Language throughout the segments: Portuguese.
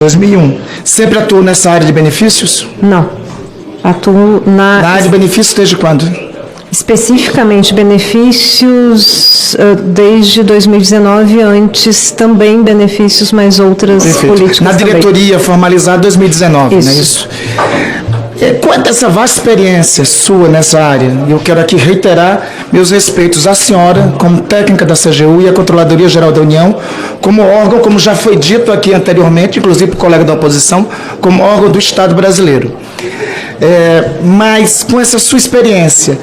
2001. Sempre atuou nessa área de benefícios? Não. Atuo Na área de benefícios desde quando? Especificamente benefícios desde 2019, antes também benefícios, mas outras políticas na diretoria também. formalizada em 2019, Isso. não é isso? Quanto a essa vasta experiência sua nessa área, eu quero aqui reiterar meus respeitos à senhora, como técnica da CGU e à Controladoria Geral da União, como órgão, como já foi dito aqui anteriormente, inclusive por colega da oposição, como órgão do Estado brasileiro. Mas com essa sua experiência,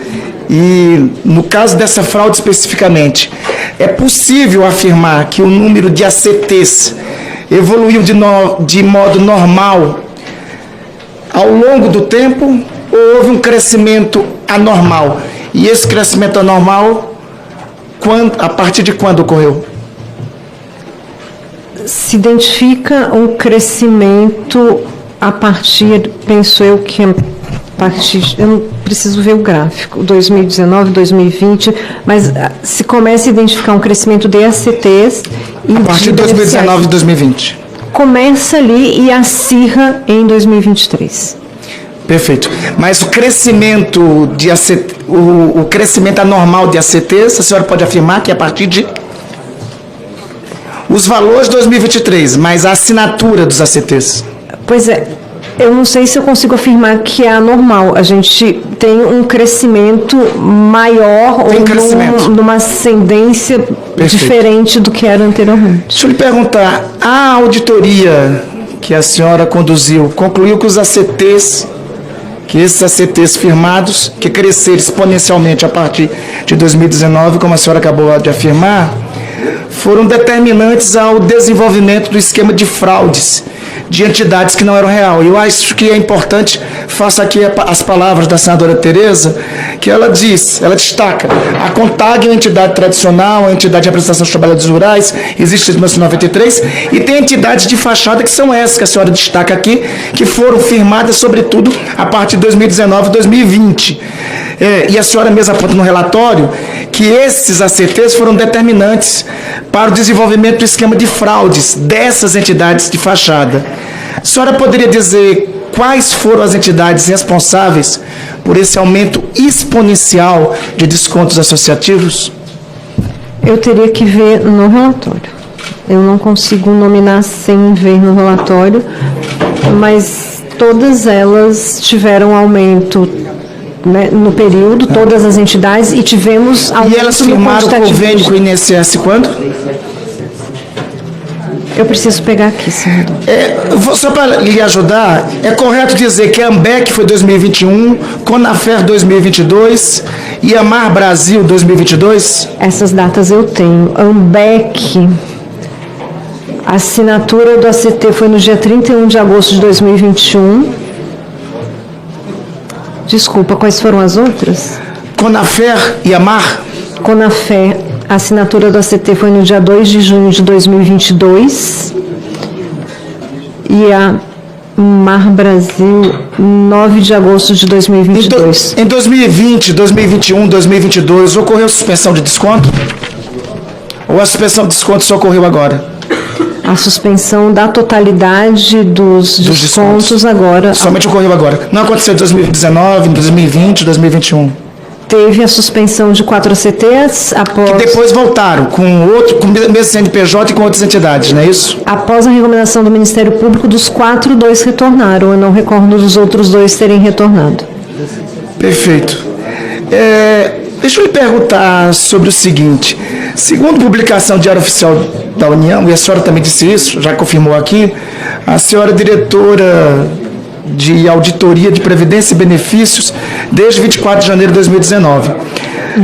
e no caso dessa fraude especificamente, é possível afirmar que o número de ACTs evoluiu de modo normal ao longo do tempo, ou houve um crescimento anormal? E esse crescimento anormal, a partir de quando ocorreu? Se identifica um crescimento a partir, penso eu, que a partir, eu não preciso ver o gráfico, 2019, 2020, mas se começa a identificar um crescimento de ACTs... A partir de 2019 e 2020. Começa ali e acirra em 2023. Perfeito. Mas o crescimento de o crescimento anormal de ACTs, a senhora pode afirmar que é a partir de os valores de 2023, mas a assinatura dos ACTs? Pois é, eu não sei se eu consigo afirmar que é anormal. A gente tem um crescimento maior ou numa ascendência diferente do que era anteriormente. Deixa eu lhe perguntar, a auditoria que a senhora conduziu concluiu que os ACTs, que esses ACTs firmados, que cresceram exponencialmente a partir de 2019, como a senhora acabou de afirmar, foram determinantes ao desenvolvimento do esquema de fraudes de entidades que não eram real. Eu acho que é importante, faço aqui as palavras da senadora Tereza, que ela diz, ela destaca, a CONTAG é uma entidade tradicional, uma entidade de representação dos trabalhadores rurais, existe desde 1993, e tem entidades de fachada que são essas que a senhora destaca aqui, que foram firmadas, sobretudo, a partir de 2019 e 2020. E a senhora mesma aponta no relatório que esses ACTs foram determinantes para o desenvolvimento do esquema de fraudes dessas entidades de fachada. A senhora poderia dizer quais foram as entidades responsáveis por esse aumento exponencial de descontos associativos? Eu teria que ver no relatório. Eu não consigo nominar sem ver no relatório, mas todas elas tiveram aumento, né, no período, todas as entidades, e tivemos aumento. E elas firmaram o convênio com o INSS quando? Eu preciso pegar aqui, senador. Só para lhe ajudar, é correto dizer que a AMBEC foi 2021, Conafer 2022 e Amar Brasil 2022? Essas datas eu tenho. AMBEC, a assinatura do ACT foi no dia 31 de agosto de 2021. Desculpa, quais foram as outras? Conafer e Amar? Conafer, a assinatura do ACT foi no dia 2 de junho de 2022 e a Mar Brasil, 9 de agosto de 2022. Em 2020, 2021, 2022, ocorreu suspensão de desconto? Ou a suspensão de desconto só ocorreu agora? A suspensão da totalidade dos descontos agora. Somente ocorreu agora. Não aconteceu em 2019, 2020, 2021? Teve a suspensão de 4 ACTs após... Que depois voltaram com o mesmo CNPJ e com outras entidades, não é isso? Após a recomendação do Ministério Público, dos 4, 2 retornaram. Eu não recordo dos outros 2 terem retornado. Perfeito. Deixa eu lhe perguntar sobre o seguinte. Segundo publicação do Diário Oficial da União, e a senhora também disse isso, já confirmou aqui, a senhora é diretora de Auditoria de Previdência e Benefícios desde 24 de janeiro de 2019.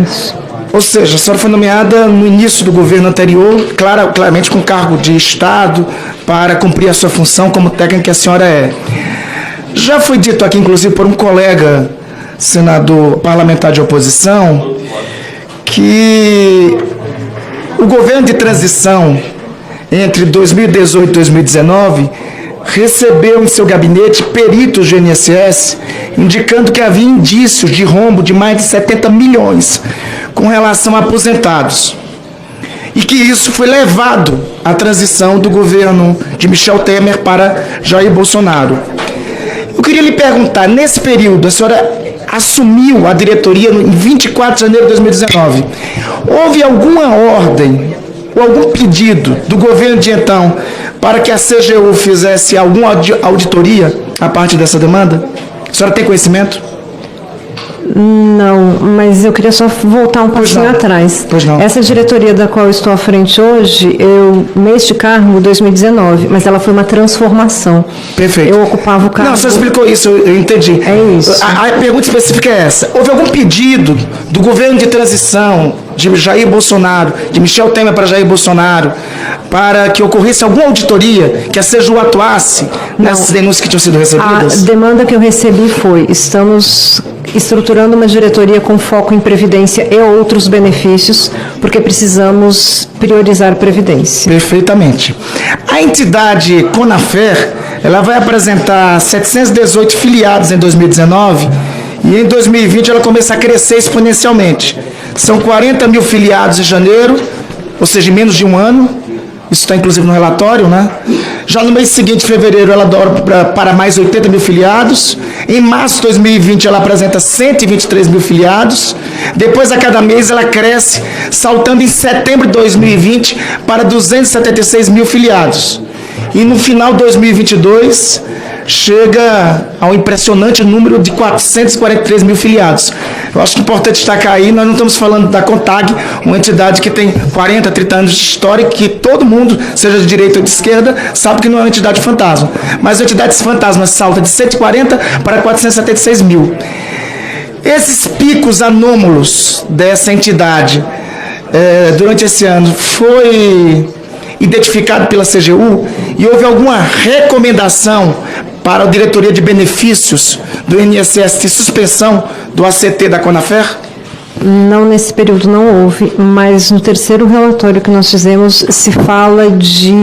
Isso. Ou seja, a senhora foi nomeada no início do governo anterior, claramente com cargo de Estado, para cumprir a sua função como técnica que a senhora é. Já foi dito aqui, inclusive, por um colega senador parlamentar de oposição, que o governo de transição entre 2018 e 2019 recebeu em seu gabinete peritos do INSS indicando que havia indícios de rombo de mais de 70 milhões com relação a aposentados. e que isso foi levado à transição do governo de Michel Temer para Jair Bolsonaro. Eu queria lhe perguntar, nesse período, a senhora assumiu a diretoria em 24 de janeiro de 2019. Houve alguma ordem ou algum pedido do governo de então para que a CGU fizesse alguma auditoria a partir dessa demanda? A senhora tem conhecimento? Não, mas eu queria só voltar um pouquinho atrás. Pois não. Essa diretoria da qual eu estou à frente hoje, neste cargo, 2019, mas ela foi uma transformação. Perfeito. Eu ocupava o cargo... Não, você explicou isso, eu entendi. É isso. A pergunta específica é essa. Houve algum pedido do governo de transição de Jair Bolsonaro, de Michel Temer para Jair Bolsonaro, para que ocorresse alguma auditoria, que a CGU atuasse nessas denúncias que tinham sido recebidas? A demanda que eu recebi foi: estamos estruturando uma diretoria com foco em previdência e outros benefícios, porque precisamos priorizar previdência. Perfeitamente. A entidade Conafer, ela vai apresentar 718 filiados em 2019 e em 2020 ela começa a crescer exponencialmente. São 40 mil filiados em janeiro, ou seja, em menos de um ano. Isso está inclusive no relatório, né? Já no mês seguinte, fevereiro, ela dobra para mais 80 mil filiados. Em março de 2020, ela apresenta 123 mil filiados. Depois, a cada mês, ela cresce, saltando em setembro de 2020 para 276 mil filiados. E no final de 2022, chega ao impressionante número de 443 mil filiados. Eu acho que é importante destacar aí, nós não estamos falando da CONTAG, uma entidade que tem 40, 30 anos de história, que todo mundo, seja de direita ou de esquerda, sabe que não é uma entidade fantasma. Mas a entidade fantasma salta de 140 para 476 mil. Esses picos anômalos dessa entidade, durante esse ano, foi identificado pela CGU e houve alguma recomendação para a diretoria de benefícios do INSS de suspensão do ACT da Conafer? Não, nesse período não houve, mas no terceiro relatório que nós fizemos se fala de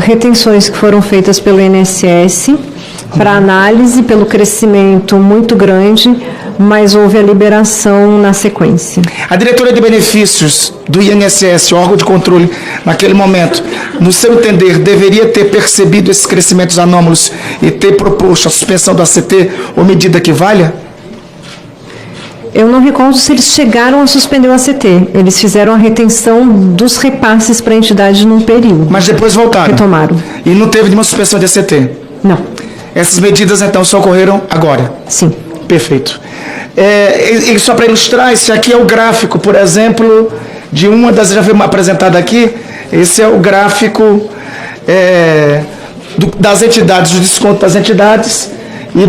retenções que foram feitas pelo INSS para análise pelo crescimento muito grande, mas houve a liberação na sequência. A diretoria de benefícios do INSS, órgão de controle naquele momento, no seu entender, deveria ter percebido esses crescimentos anômalos e ter proposto a suspensão do ACT ou medida que valha? Eu não recordo se eles chegaram a suspender o ACT. Eles fizeram a retenção dos repasses para a entidade num período. Mas depois voltaram? Retomaram. E não teve nenhuma suspensão de ACT? Não. Essas medidas, então, só ocorreram agora? Sim. Perfeito. E só para ilustrar, esse aqui é o gráfico, por exemplo, de uma das, já foi apresentada aqui, esse é o gráfico das entidades, do desconto das entidades, e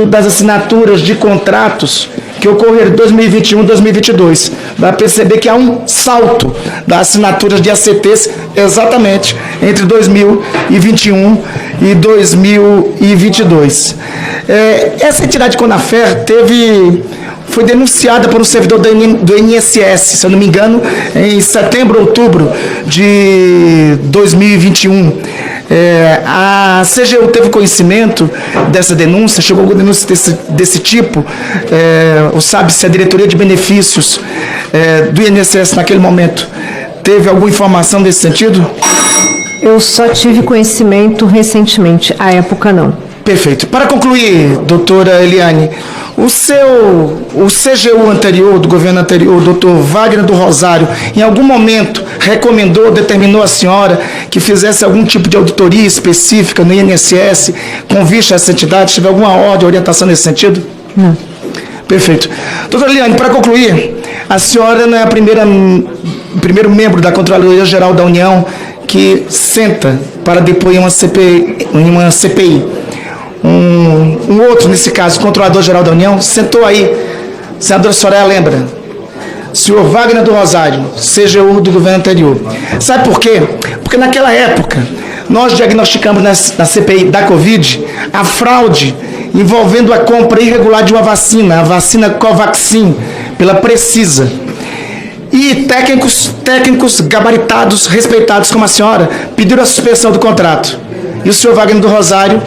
das assinaturas de contratos que ocorreram em 2021 e 2022. Vai perceber que há um salto das assinaturas de ACTs exatamente entre 2021 e 2022. Essa entidade Conafer foi denunciada por um servidor do INSS, se eu não me engano, em setembro, outubro de 2021. A CGU teve conhecimento dessa denúncia, chegou alguma denúncia desse tipo, ou sabe se a diretoria de benefícios do INSS naquele momento teve alguma informação desse sentido? Eu só tive conhecimento recentemente, à época não. Perfeito. Para concluir, doutora Eliane, o CGU anterior, do governo anterior, o doutor Wagner do Rosário, em algum momento recomendou, determinou a senhora que fizesse algum tipo de auditoria específica no INSS com vista a essa entidade? Se tiver alguma ordem, orientação nesse sentido? Não. Perfeito. Doutora Eliane, para concluir, a senhora não é o primeiro membro da Controladoria Geral da União que senta para depor em uma CPI. Um outro, nesse caso, o Controlador-Geral da União, sentou aí, senadora Soraya lembra, senhor Wagner do Rosário, CGU do governo anterior. Sabe por quê? Porque naquela época, nós diagnosticamos na CPI da Covid a fraude envolvendo a compra irregular de uma vacina, a vacina Covaxin, pela Precisa. E técnicos gabaritados, respeitados como a senhora, pediram a suspensão do contrato. E o senhor Wagner do Rosário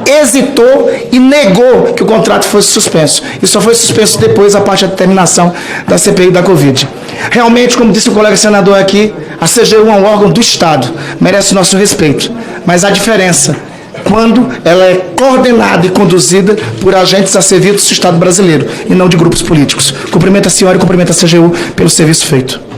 hesitou e negou que o contrato fosse suspenso. E só foi suspenso depois, a parte da determinação da CPI da Covid. Realmente, como disse o colega senador aqui, a CGU é um órgão do Estado, merece nosso respeito. Mas há diferença quando ela é coordenada e conduzida por agentes a serviço do Estado brasileiro e não de grupos políticos. Cumprimento a senhora e cumprimento a CGU pelo serviço feito.